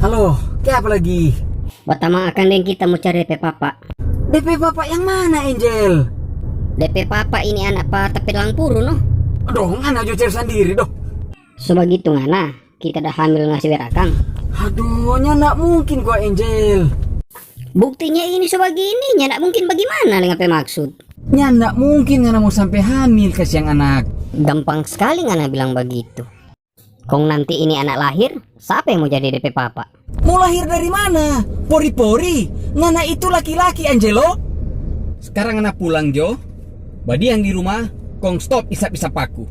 Halo, kayak apa lagi? Pertama akan yang kita mau cari DP Papa. DP Bapak yang mana, Angel? DP Papa ini anak pa tapi lang puro no. Aduh, ngana aja cari sendiri doh. Sebegitu ngana, kita dah hamil ngasih berakang. Aduh, nyak mungkin gua, Angel. Buktinya ini sebegininya, nak mungkin bagaimana dengan apa maksud? Nyak mungkin ngana mau sampai hamil kasih yang anak. Gampang sekali ngana bilang begitu. Kong nanti ini anak lahir, siapa yang mau jadi DP Papa? Mau lahir dari mana? Pori-pori. Ngana itu laki-laki, Angelo. Sekarang ngana pulang, Jo. Badi yang di rumah, kong stop isap-isap aku.